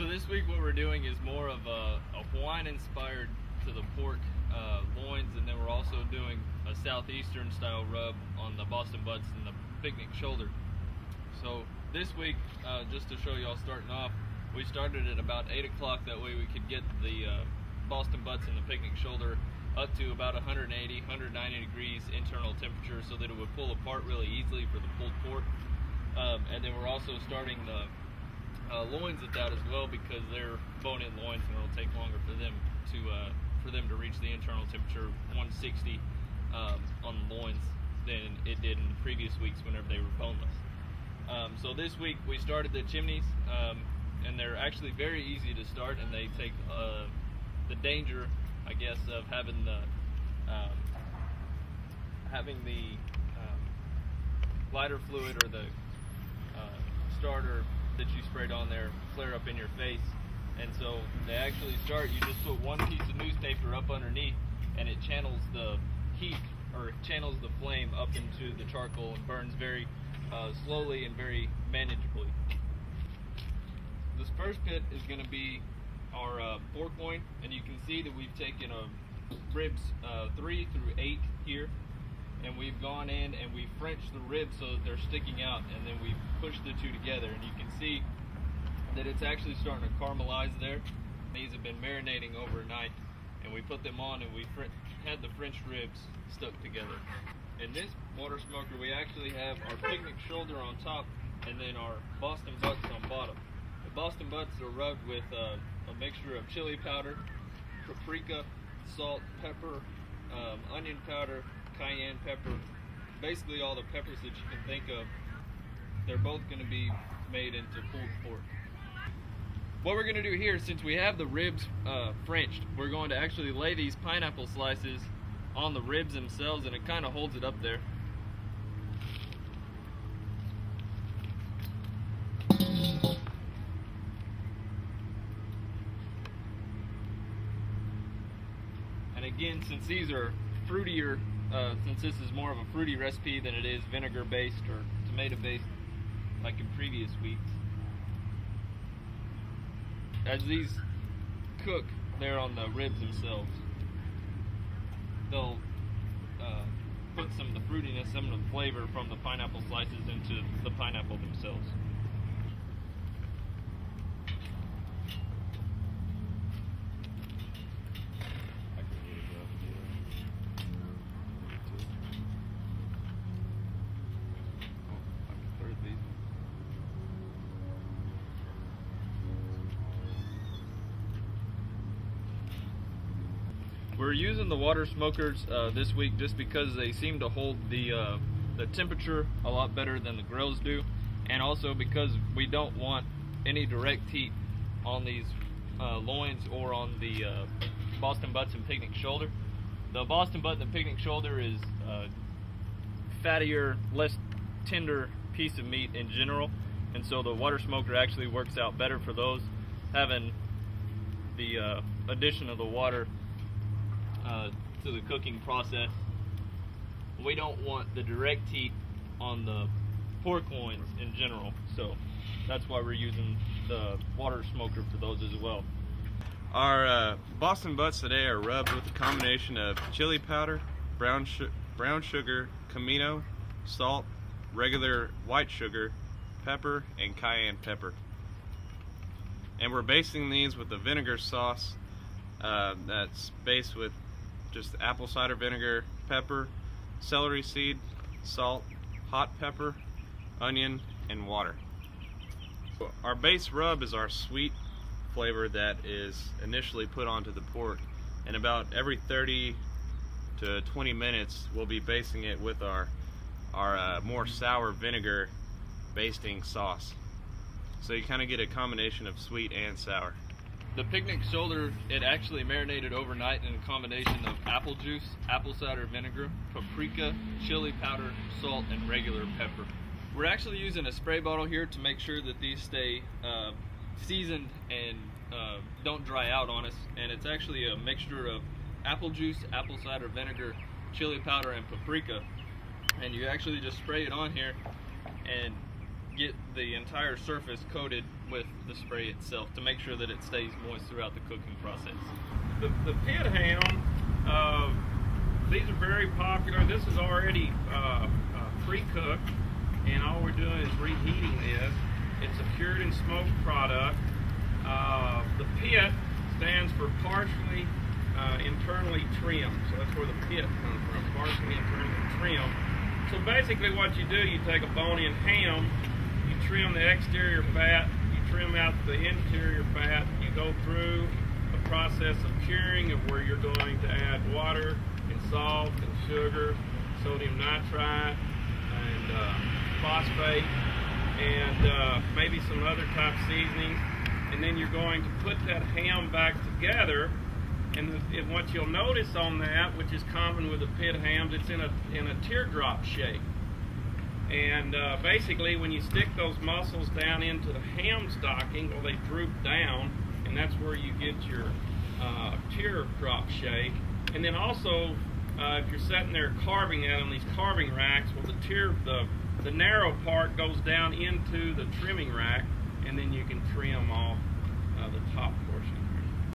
So this week what we're doing is more of a Hawaiian inspired to the pork loins, and then we're also doing a Southeastern style rub on the Boston butts and the picnic shoulder. So this week, just to show y'all starting off, we started at about 8 o'clock, that way we could get the Boston butts and the picnic shoulder up to about 180, 190 degrees internal temperature so that it would pull apart really easily for the pulled pork. And then we're also starting the loins at that as well, because they're bone-in loins and it'll take longer for them to reach the internal temperature 160 on the loins than it did in previous weeks whenever they were boneless. So this week we started the chimneys, and they're actually very easy to start, and they take the danger, I guess, of having the lighter fluid or the starter that you sprayed on there flare up in your face. And so they actually start, you just put one piece of newspaper up underneath and it channels the heat, or it channels the flame up into the charcoal and burns very slowly and very manageably. This first pit is going to be our pork loin, and you can see that we've taken ribs 3 through 8 here, and we've gone in and we've Frenched the ribs so that they're sticking out, and then we've pushed the two together, and you can see that it's actually starting to caramelize there. These have been marinating overnight, and we put them on and we had the French ribs stuck together. In this water smoker we actually have our picnic shoulder on top and then our Boston butts on bottom. The Boston butts are rubbed with a mixture of chili powder, paprika, salt, pepper, onion powder, cayenne pepper, basically all the peppers that you can think of. They're both going to be made into pulled pork. What we're going to do here, since we have the ribs Frenched, we're going to actually lay these pineapple slices on the ribs themselves, and it kind of holds it up there. And again, since these are fruitier, since this is more of a fruity recipe than it is vinegar based or tomato based like in previous weeks, as these cook there on the ribs themselves, they'll put some of the fruitiness, some of the flavor from the pineapple slices into the pineapple themselves. We're using the water smokers this week just because they seem to hold the temperature a lot better than the grills do, and also because we don't want any direct heat on these loins or on the Boston butts and picnic shoulder. The Boston butt and the picnic shoulder is fattier, less tender piece of meat in general, and so the water smoker actually works out better for those, having the addition of the water to the cooking process. We don't want the direct heat on the pork loins in general, so that's why we're using the water smoker for those as well. Our Boston butts today are rubbed with a combination of chili powder, brown sugar, comino, salt, regular white sugar, pepper, and cayenne pepper. And we're basting these with a vinegar sauce that's based with just apple cider vinegar, pepper, celery seed, salt, hot pepper, onion, and water. Our base rub is our sweet flavor that is initially put onto the pork, and about every 30 to 20 minutes we'll be basting it with our more sour vinegar basting sauce. So you kind of get a combination of sweet and sour. The picnic shoulder, it actually marinated overnight in a combination of apple juice, apple cider vinegar, paprika, chili powder, salt, and regular pepper. We're actually using a spray bottle here to make sure that these stay seasoned and don't dry out on us. And it's actually a mixture of apple juice, apple cider vinegar, chili powder, and paprika. And you actually just spray it on here, and get the entire surface coated with the spray itself to make sure that it stays moist throughout the cooking process. The pit ham, these are very popular. This is already pre-cooked, and all we're doing is reheating this. It's a cured and smoked product. The pit stands for partially internally trimmed, so that's where the pit comes from, partially internally trimmed. So basically what you do, you take a bone-in ham, you trim the exterior fat, you trim out the interior fat, you go through a process of curing of where you're going to add water and salt and sugar, sodium nitrite and phosphate, and maybe some other type seasonings, and then you're going to put that ham back together. And what you'll notice on that, which is common with the pit hams, it's in a teardrop shape. And basically, when you stick those muscles down into the ham stocking, well, they droop down, and that's where you get your teardrop shape. And then also, if you're sitting there carving out on these carving racks, well, the narrow part goes down into the trimming rack, and then you can trim off the top portion.